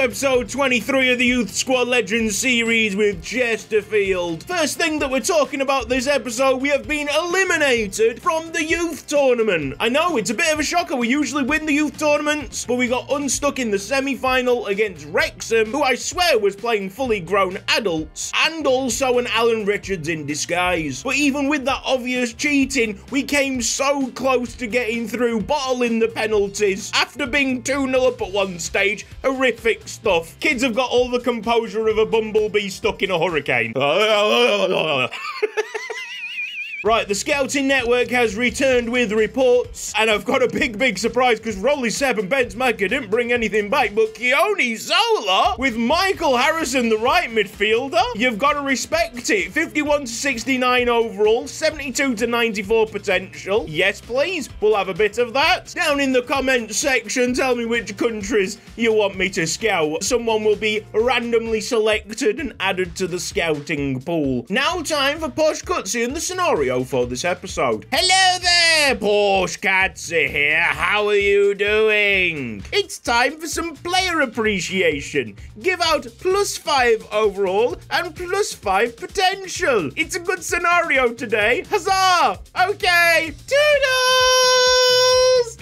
episode 23 of the Youth Squad Legends series with Chesterfield. First thing that we're talking about this episode, we have been eliminated from the youth tournament. I know, it's a bit of a shocker. We usually win the youth tournaments, but we got unstuck in the semi-final against Wrexham, who I swear was playing fully grown adults, and also an Alan Richards in disguise. But even with that obvious cheating, we came so close to getting through, bottling the penalties. After being 2-0 up at one stage, horrific stuff. Kids have got all the composure of a bumblebee stuck in a hurricane. Right, the scouting network has returned with reports, and I've got a big surprise because Rolly Seb and Ben Smacker didn't bring anything back, but Keone Zola with Michael Harrison, the right midfielder. You've got to respect it. 51 to 69 overall, 72 to 94 potential. Yes, please. We'll have a bit of that. Down in the comments section, tell me which countries you want me to scout. Someone will be randomly selected and added to the scouting pool. Now time for Posh Cutsy and the scenario for this episode. Hello there, Porsche Katzy here. How are you doing? It's time for some player appreciation. Give out +5 overall and +5 potential. It's a good scenario today. Huzzah! Okay, toodles!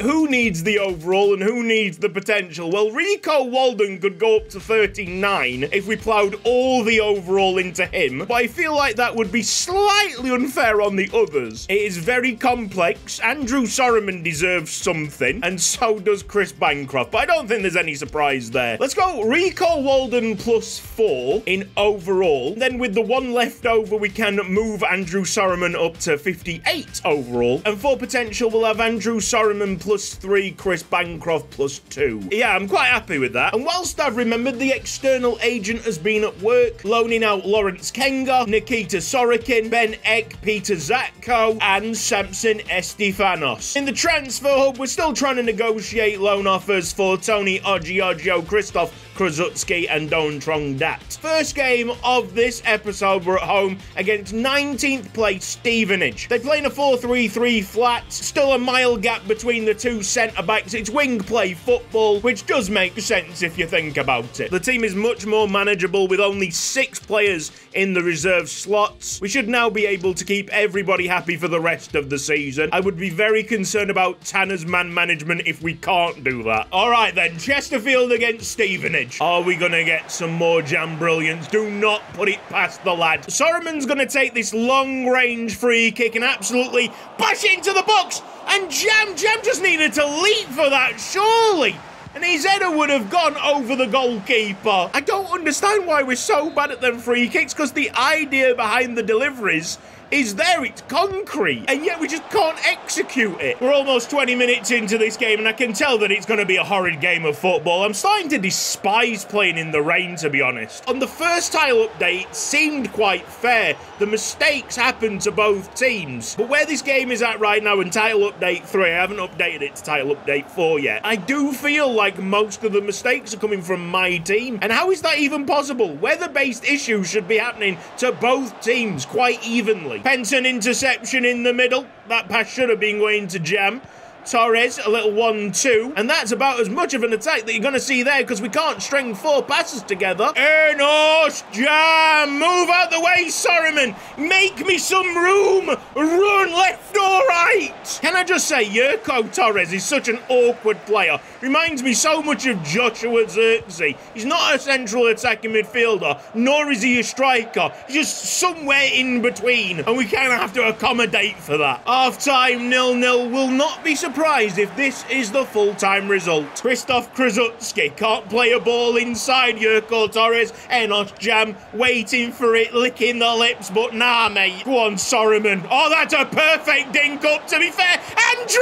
Who needs the overall and who needs the potential? Well, Rico Walden could go up to 39 if we ploughed all the overall into him, but I feel like that would be slightly unfair on the others. It is very complex. Andrew Sorriman deserves something, and so does Chris Bancroft, but I don't think there's any surprise there. Let's go Rico Walden +4 in overall. Then with the one left over, we can move Andrew Sorriman up to 58 overall. And for potential, we'll have Andrew Sorriman +3, Chris Bancroft +2. Yeah, I'm quite happy with that. And whilst I've remembered, the external agent has been at work, loaning out Lawrence Kenga, Nikita Sorokin, Ben Eck, Peter Zatko, and Samson Estefanos. In the transfer hub, we're still trying to negotiate loan offers for Tony Ogiogio, Christoph Krasutsky, and Don Trong Dat. First game of this episode, we're at home against 19th place Stevenage. They play in a 4-3-3 flat, still a mile gap between the two centre-backs. It's wing play football, which does make sense if you think about it. The team is much more manageable with only 6 players in the reserve slots. We should now be able to keep everybody happy for the rest of the season. I would be very concerned about Tanner's man management if we can't do that. All right then, Chesterfield against Stevenage. Are we going to get some more jam brilliance? Do not put it past the lad. Sorriman's going to take this long-range free kick and absolutely bash it into the box. And Jam just needed to leap for that, surely. And his header would have gone over the goalkeeper. I don't understand why we're so bad at them free kicks, because the idea behind the deliveries is there, it's concrete, and yet we just can't execute it. We're almost 20 minutes into this game, and I can tell that it's going to be a horrid game of football. I'm starting to despise playing in the rain, to be honest. On the first tile update, it seemed quite fair. The mistakes happened to both teams. But where this game is at right now in tile update 3, I haven't updated it to tile update 4 yet, I do feel like most of the mistakes are coming from my team. And how is that even possible? Weather-based issues should be happening to both teams quite evenly. Penton interception in the middle. That pass should have been going to Jam. Torres, a little 1-2. And that's about as much of an attack that you're going to see there because we can't string 4 passes together. Enos, Jam, move out the way, Sorriman. Make me some room. Run left or right. Can I just say, Yurko Torres is such an awkward player. Reminds me so much of Joshua Zirkzee. He's not a central attacking midfielder, nor is he a striker. He's just somewhere in between, and we kind of have to accommodate for that. Half-time 0-0. Will not be surprised if this is the full-time result. Christoph Krasutsky can't play a ball inside Yurko Torres. Enos Jam waiting for it, licking the lips, but nah, mate. Go on, Sorriman. Oh, that's a perfect dink up, to be fair. Andrew!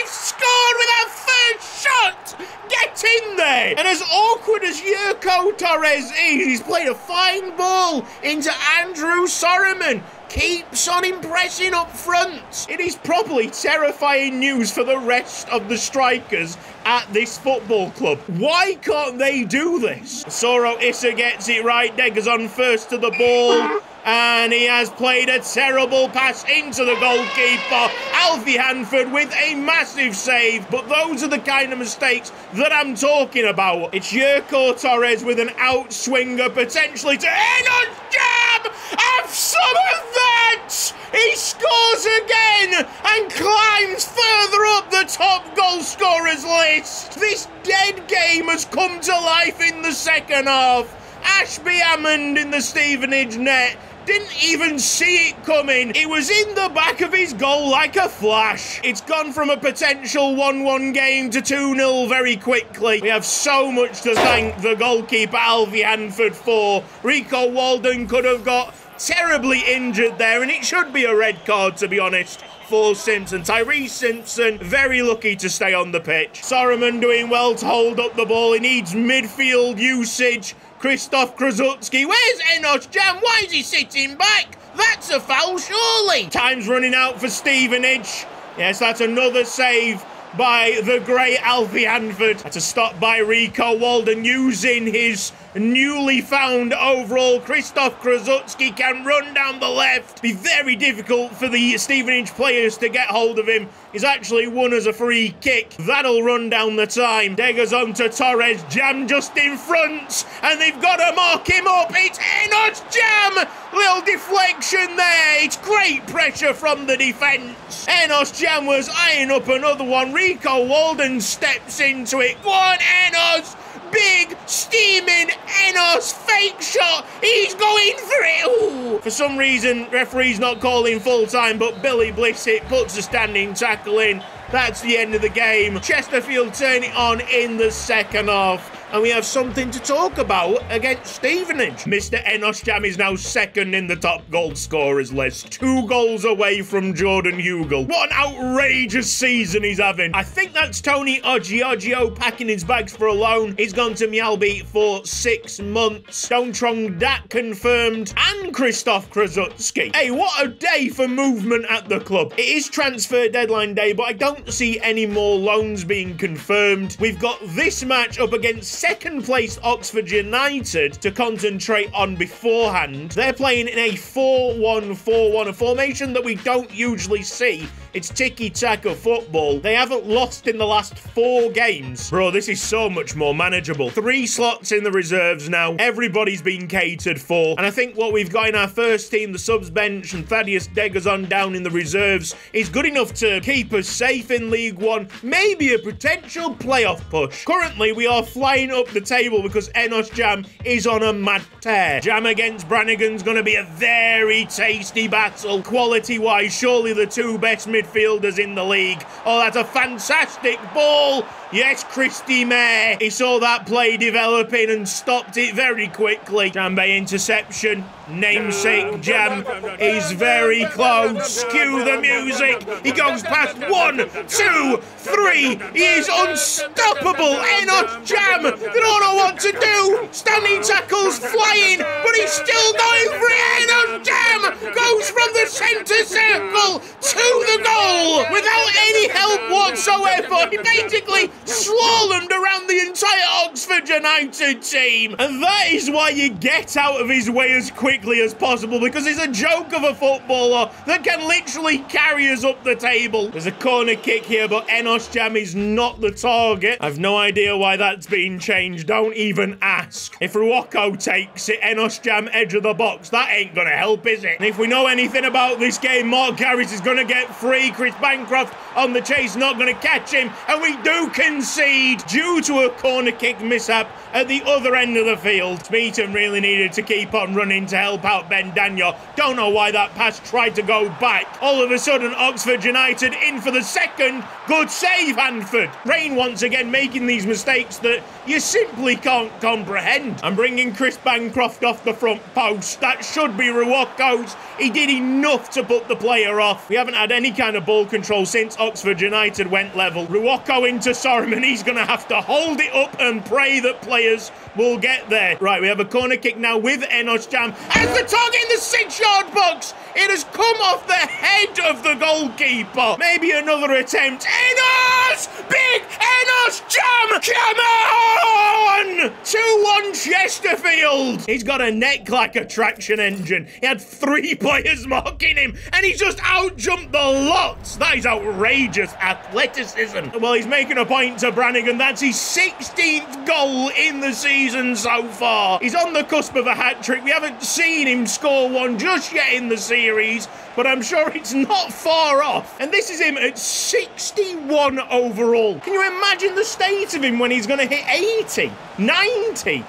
He's scored with our first shot! Get in there! And as awkward as Yurko Torres is, he's played a fine ball into Andrew Sorriman. Keeps on impressing up front. It is properly terrifying news for the rest of the strikers at this football club. Why can't they do this? Soro Issa gets it right. Degger's on first to the ball. And he has played a terrible pass into the goalkeeper. Alfie Hanford with a massive save. But those are the kind of mistakes that I'm talking about. It's Yurko Torres with an outswinger potentially to Enos Jam. Have some of that! He scores again and climbs further up the top goal scorers list. This dead game has come to life in the second half. Ashby Hammond in the Stevenage net. Didn't even see it coming. It was in the back of his goal like a flash. It's gone from a potential 1-1 game to 2-0 very quickly. We have so much to thank the goalkeeper Alfie Hanford for. Rico Walden could have got terribly injured there, and it should be a red card, to be honest, for Simpson. Tyrese Simpson, very lucky to stay on the pitch. Soroman doing well to hold up the ball. He needs midfield usage. Krzysztof Krasucki. Where's Enos Jam? Why is he sitting back? That's a foul, surely. Time's running out for Stevenage. Yes, that's another save by the great Alfie Hanford. That's a stop by Rico Walden using his newly found overall. Krzysztof Krasucki can run down the left. Be very difficult for the Stevenage players to get hold of him. He's actually won as a free kick. That'll run down the time. Deggers on to Torres. Jam just in front. And they've got to mark him up. It's Enos Jam. Little deflection there. It's great pressure from the defence. Enos Jam was eyeing up another one. Rico Walden steps into it. Go on, Enos. Big, steaming Enos fake shot. He's going for it. Ooh. For some reason, referee's not calling full time, but Billy Blissett puts a standing tackle in. That's the end of the game. Chesterfield turn it on in the second half. And we have something to talk about against Stevenage. Mr. Enos Jam is now second in the top goal scorers list. 2 goals away from Jordan Hugill. What an outrageous season he's having. I think that's Tony Ogiogio packing his bags for a loan. He's gone to Mjällby for 6 months. Stone Dat confirmed. And Krzysztof Krasucki. Hey, what a day for movement at the club. It is transfer deadline day, but I don't see any more loans being confirmed. We've got this match up against second place Oxford United to concentrate on beforehand. They're playing in a 4-1-4-1, a formation that we don't usually see. It's tiki-taka football. They haven't lost in the last 4 games. Bro, this is so much more manageable. 3 slots in the reserves now. Everybody's been catered for. And I think what we've got in our first team, the subs bench, and Thaddeus Deggers on down in the reserves, is good enough to keep us safe in League One. Maybe a potential playoff push. Currently, we are flying up the table because Enos Jam is on a mad tear. Jam against Brannigan's going to be a very tasty battle. Quality-wise, surely the 2 best midfielders in the league. Oh, that's a fantastic ball. Yes, Christy Mayer. He saw that play developing and stopped it very quickly. Jambe interception. Namesake Jam is very close. Cue the music. He goes past 1, 2, 3. He is unstoppable. Enos Jam. They don't know what to do. Standing tackles flying, but he's still going for it. Enos Jam goes from the centre circle to the goal without any help whatsoever. He basically slalomed around the entire Oxford United team. And that is why you get out of his way as quickly as possible, because he's a joke of a footballer that can literally carry us up the table. There's a corner kick here, but Enos Jam is not the target. I've no idea why that's been changed. Don't even ask. If Ruocco takes it, Enos Jam edge of the box, that ain't gonna help, is it? And if we know anything about this game, Mark Garris is gonna get free. Chris Bancroft on the chase, not gonna catch him, and we do concede due to a corner kick mishap at the other end of the field. Smeaton really needed to keep on running to help out Ben Daniel. Don't know why that pass tried to go back. All of a sudden, Oxford United in for the second. Good save, Hanford. Rain once again making these mistakes that you simply can't comprehend. I'm bringing Chris Bancroft off the front post. That should be Ruocco's. He did enough to put the player off. We haven't had any kind of ball control since Oxford United went level. Ruocco into Soroman. He's going to have to hold it up and pray that players will get there. Right, we have a corner kick now with Enos Jam. As the target in the 6-yard box, it has come off the head of the goalkeeper. Maybe another attempt. Enos! Big Enos Jam! Come on! 2-1 And Chesterfield! He's got a neck like a traction engine. He had 3 players mocking him, and he just out-jumped the lots. That is outrageous athleticism. Well, he's making a point to Brannigan. That's his 16th goal in the season so far. He's on the cusp of a hat-trick. We haven't seen him score one just yet in the series, but I'm sure it's not far off. And this is him at 61 overall. Can you imagine the state of him when he's going to hit 80, 90?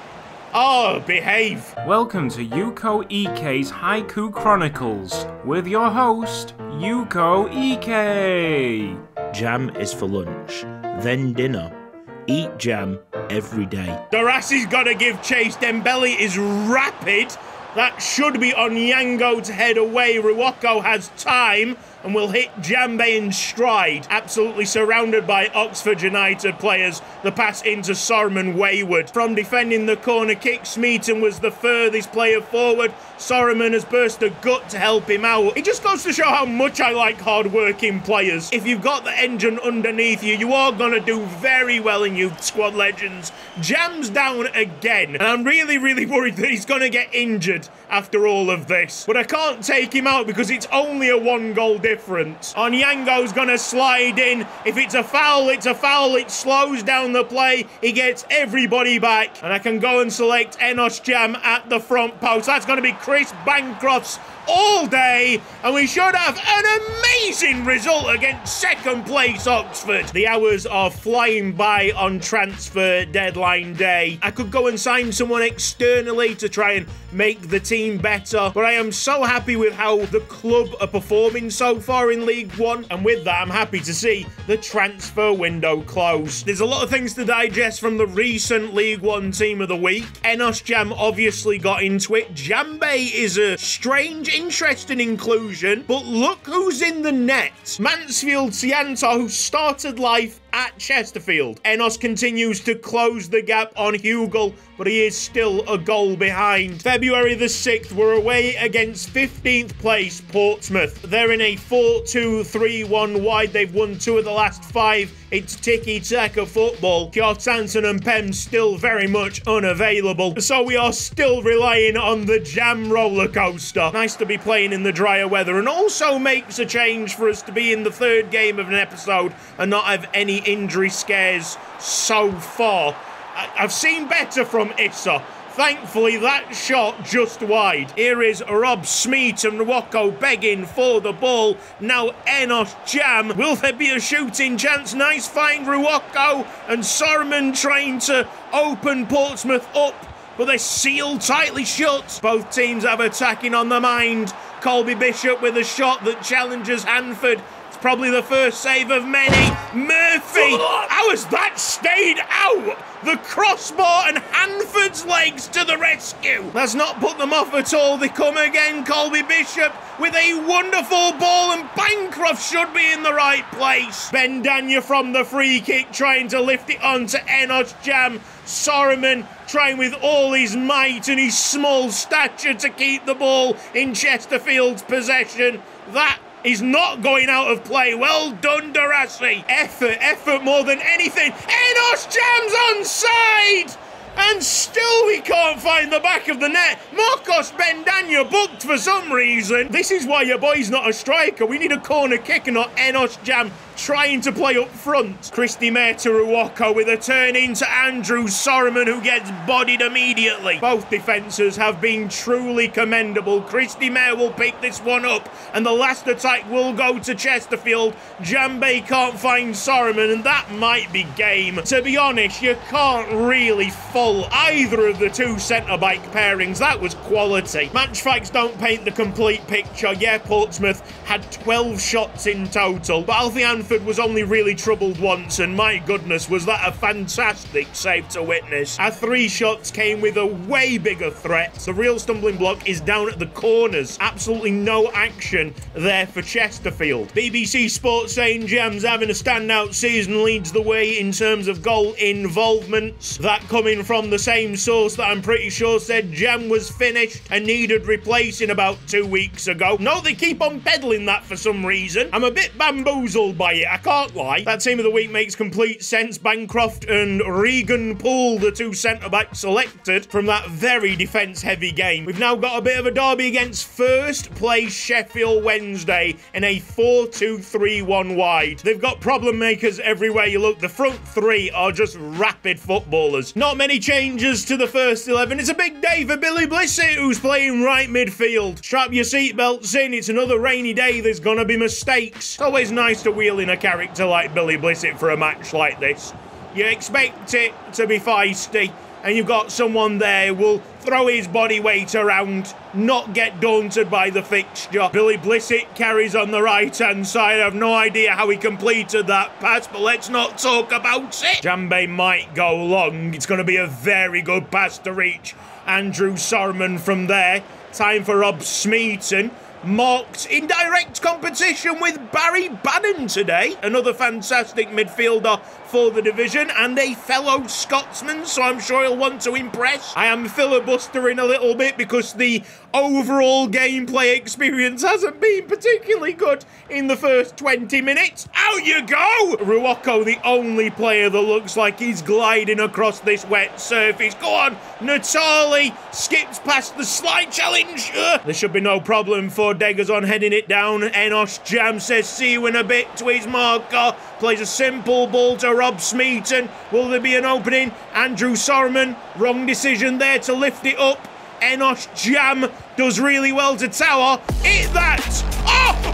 Oh, behave. Welcome to Yuko EK's Haiku Chronicles with your host, Yuko EK. Jam is for lunch, then dinner. Eat jam every day. Darassi's got to give chase. Dembele is rapid. That should be on Yango to head away. Ruoko has time and will hit Jambe in stride. Absolutely surrounded by Oxford United players. The pass into Sorman wayward. From defending the corner kick, Smeaton was the furthest player forward. Sorman has burst a gut to help him out. It just goes to show how much I like hard-working players. If you've got the engine underneath you, you are going to do very well in Youth Squad Legends. Jam's down again, and I'm really worried that he's going to get injured after all of this. But I can't take him out because it's only a 1-goal difference. Onyango's going to slide in. If it's a foul, it's a foul. It slows down the play. He gets everybody back, and I can go and select Enos Jam at the front post. That's going to be Chris Bancroft's all day, and we should have an amazing result against second place Oxford. The hours are flying by on transfer deadline day. I could go and sign someone externally to try and make the team better, but I am so happy with how the club are performing so far in League One, and with that I'm happy to see the transfer window close. There's a lot of things to digest from the recent League One team of the week. Enos Jam obviously got into it. Jambe is a strange, interesting inclusion, but look who's in the net. Mansfield Cianto, who started life at Chesterfield. Enos continues to close the gap on Hugel, but he is still a goal behind. February the 6th, we're away against 15th place Portsmouth. They're in a 4-2-3-1 wide. They've won 2 of the last 5. It's tiki-taka football. Kjartansson and Pem still very much unavailable, so we are still relying on the Jam roller coaster. Nice to be playing in the drier weather, and also makes a change for us to be in the 3rd game of an episode and not have any injury scares so far. I've seen better from Issa. Thankfully, that shot just wide. Here is Rob Smeet and Ruoko begging for the ball. Now Enos Jam. Will there be a shooting chance? Nice find, Ruoko and Sorman trying to open Portsmouth up, but they're sealed tightly shut. Both teams have attacking on the mind. Colby Bishop with a shot that challenges Hanford. Probably the first save of many. Murphy! How has that stayed out? The crossbar and Hanford's legs to the rescue. That's not put them off at all. They come again. Colby Bishop with a wonderful ball, and Bancroft should be in the right place. Ben Danya from the free kick trying to lift it on to Enos Jam. Sorman trying with all his might and his small stature to keep the ball in Chesterfield's possession. That is not going out of play. Well done, Darassi. Effort more than anything. Enos Jam's onside! And still we can't find the back of the net. Marcos Bendanya booked for some reason. This is why your boy's not a striker. We need a corner kick and not Enos Jam trying to play up front. Christy Mayer to Ruoko with a turn into Andrew Sorman, who gets bodied immediately. Both defences have been truly commendable. Christy Mayer will pick this one up, and the last attack will go to Chesterfield. Jambe can't find Sorman, and that might be game. To be honest, you can't really fault either of the two centre-back pairings. That was quality. Match facts don't paint the complete picture. Yeah, Portsmouth had 12 shots in total, but Alfie Anford was only really troubled once, and my goodness, was that a fantastic save to witness. Our 3 shots came with a way bigger threat. The real stumbling block is down at the corners. Absolutely no action there for Chesterfield. BBC Sports saying Jam's having a standout season, leads the way in terms of goal involvements. That coming from the same source that I'm pretty sure said Jam was finished and needed replacing about 2 weeks ago. No, they keep on peddling that for some reason. I'm a bit bamboozled by it. I can't lie. That team of the week makes complete sense. Bancroft and Regan Poole, the two centre-backs selected from that very defence-heavy game. We've now got a bit of a derby against first place Sheffield Wednesday in a 4-2-3-1 wide. They've got problem makers everywhere you look. The front three are just rapid footballers. Not many changes to the first 11. It's a big day for Billy Blissett, who's playing right midfield. Strap your seatbelts in. It's another rainy day. There's gonna be mistakes. It's always nice to wheel in a character like Billy Blissett for a match like this. You expect it to be feisty, and you've got someone there who will throw his body weight around, not get daunted by the fixture. Billy Blissett carries on the right-hand side. I have no idea how he completed that pass, but let's not talk about it. Jambe might go long. It's going to be a very good pass to reach Andrew Sorman from there. Time for Rob Smeaton. Marked in direct competition with Barry Bannon today. Another fantastic midfielder for the division and a fellow Scotsman, so I'm sure he'll want to impress. I am filibustering a little bit because the overall gameplay experience hasn't been particularly good in the first 20 minutes. Out you go! Ruoko, the only player that looks like he's gliding across this wet surface. Go on, Natali skips past the slide challenge. There should be no problem for Degazon heading it down. Enosh Jam says see you in a bit to his marker. Plays a simple ball to Rob Smeaton. Will there be an opening? Andrew Sorman, wrong decision there to lift it up. Enosh Jam does really well to tower. Hit that!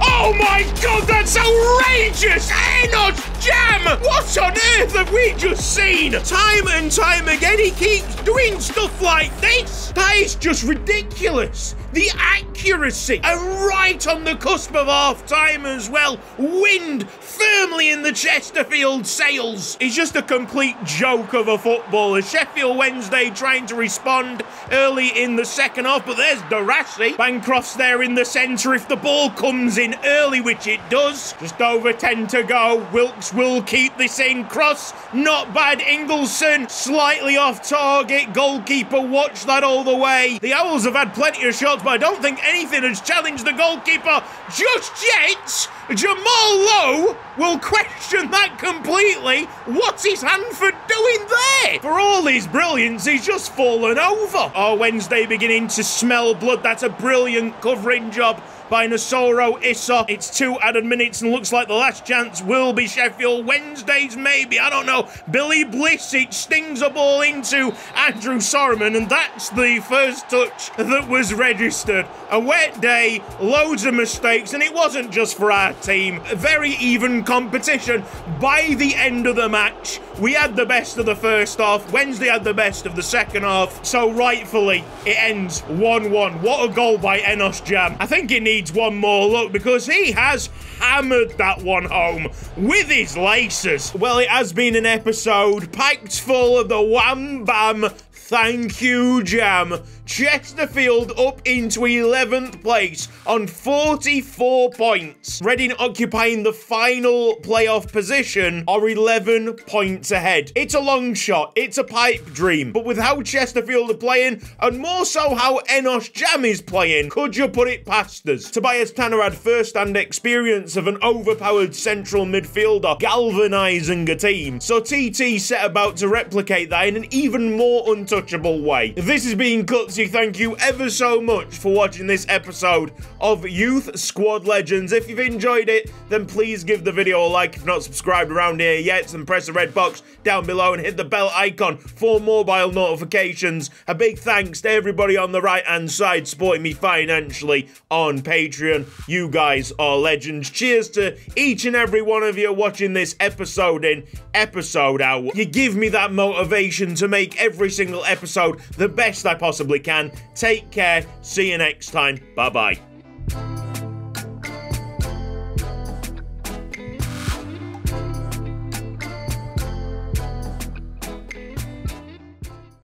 Oh my God, that's outrageous! Enosh Jam! What on earth have we just seen? Time and time again, he keeps doing stuff like this. That is just ridiculous. The accuracy, and right on the cusp of half-time as well. Wind firmly in the Chesterfield sails. He's just a complete joke of a footballer. Sheffield Wednesday trying to respond early in the second half, but there's Darassi. Bancroft's there in the centre if the ball comes in early, which it does. Just over 10 to go. Wilkes will keep this in. Cross, not bad. Ingleson, slightly off target. Goalkeeper, watch that all the way. The Owls have had plenty of shots, but I don't think anything has challenged the goalkeeper just yet. Jamal Lowe will question that completely. What's his Hanford doing there? For all his brilliance, he's just fallen over. Oh, Wednesday beginning to smell blood. That's a brilliant covering job by Nasoro Issa. It's 2 added minutes and looks like the last chance will be Sheffield Wednesday's, maybe. I don't know. Billy Blissett stings a ball into Andrew Sorman, and that's the first touch that was registered. A wet day, loads of mistakes, and it wasn't just for our team. A very even competition. By the end of the match, we had the best of the first half. Wednesday had the best of the second half. So rightfully, it ends 1-1. What a goal by Enosh Jam. I think it needs one more look because he has hammered that one home with his laces. Well, it has been an episode packed full of the wham bam. Thank you, Jam. Chesterfield up into 11th place on 44 points. Reading occupying the final playoff position are 11 points ahead. It's a long shot. It's a pipe dream. But with how Chesterfield are playing, and more so how Enosh Jam is playing, could you put it past us? Tobias Tanner had first-hand experience of an overpowered central midfielder galvanising a team. So TT set about to replicate that in an even more untouchable way. This has been Gutsy. Thank you ever so much for watching this episode of Youth Squad Legends. If you've enjoyed it, then please give the video a like. If not subscribed around here yet, then press the red box down below and hit the bell icon for mobile notifications. A big thanks to everybody on the right-hand side supporting me financially on Patreon. You guys are legends. Cheers to each and every one of you watching this episode in, episode out. You give me that motivation to make every single episode the best I possibly can. Take care. See you next time. Bye-bye.